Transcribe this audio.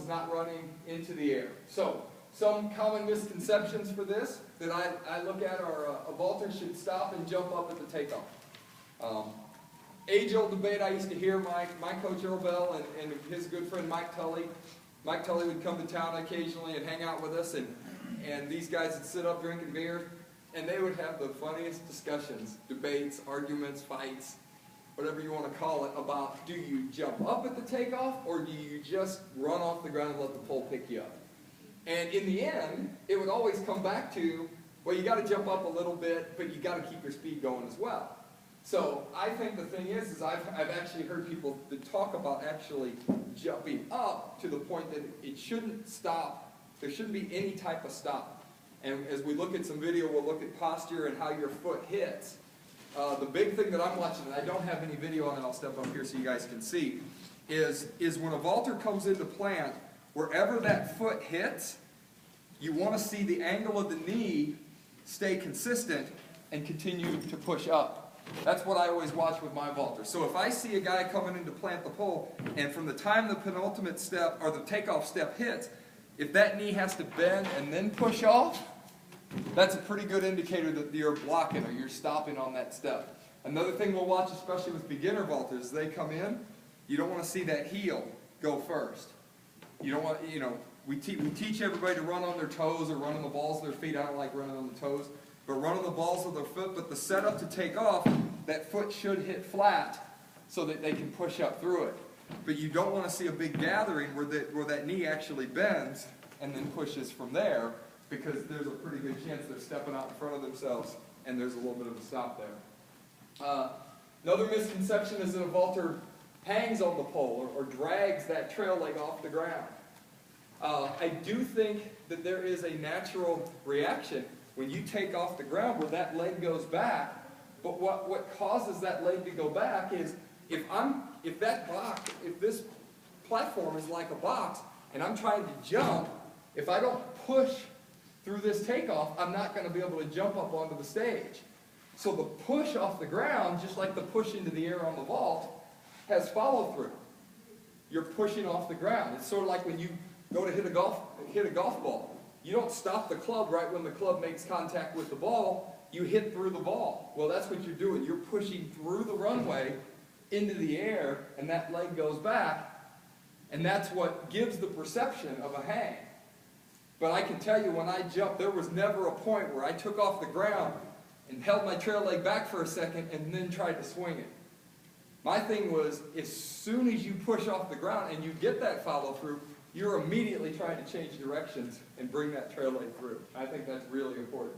is not running into the air. So, some common misconceptions for this that I look at are a vaulter should stop and jump up at the takeoff. Age-old debate I used to hear my coach Earl Bell and his good friend Mike Tully. Mike Tully would come to town occasionally and hang out with us, and these guys would sit up drinking beer, and they would have the funniest discussions, debates, arguments, fights, whatever you want to call it, about do you jump up at the takeoff or do you just run off the ground and let the pole pick you up? And in the end, it would always come back to, well, you got to jump up a little bit, but you got to keep your speed going as well. So I think the thing is I've actually heard people that talk about actually jumping up to the point that it shouldn't stop. There shouldn't be any type of stop. And as we look at some video, we'll look at posture and how your foot hits. The big thing that I'm watching, and I don't have any video on it, I'll step up here so you guys can see, is when a vaulter comes into plant, wherever that foot hits, you want to see the angle of the knee stay consistent and continue to push up. That's what I always watch with my vaulter. So if I see a guy coming in to plant the pole, and from the time the penultimate step, or the takeoff step hits, if that knee has to bend and then push off, that's a pretty good indicator that you're blocking or you're stopping on that step. Another thing we'll watch, especially with beginner vaulters, they come in, you don't want to see that heel go first. You don't want, we teach everybody to run on their toes or run on the balls of their feet. I don't like running on the toes. But run on the balls of their foot, but the setup to take off, that foot should hit flat so that they can push up through it. But you don't want to see a big gathering where that knee actually bends and then pushes from there, because there's a pretty good chance they're stepping out in front of themselves and there's a little bit of a stop there. Another misconception is that a vaulter hangs on the pole or drags that trail leg off the ground. I do think that there is a natural reaction when you take off the ground where that leg goes back, but what causes that leg to go back is if this platform is like a box and I'm trying to jump, if I don't push through this takeoff, I'm not going to be able to jump up onto the stage. So the push off the ground, just like the push into the air on the vault, has follow through. You're pushing off the ground. It's sort of like when you go to hit a golf ball. You don't stop the club right when the club makes contact with the ball. You hit through the ball. Well, that's what you're doing. You're pushing through the runway into the air, and that leg goes back, and that's what gives the perception of a hang. But I can tell you, when I jumped, there was never a point where I took off the ground and held my trail leg back for a second and then tried to swing it. My thing was, as soon as you push off the ground and you get that follow through, you're immediately trying to change directions and bring that trail leg through. I think that's really important.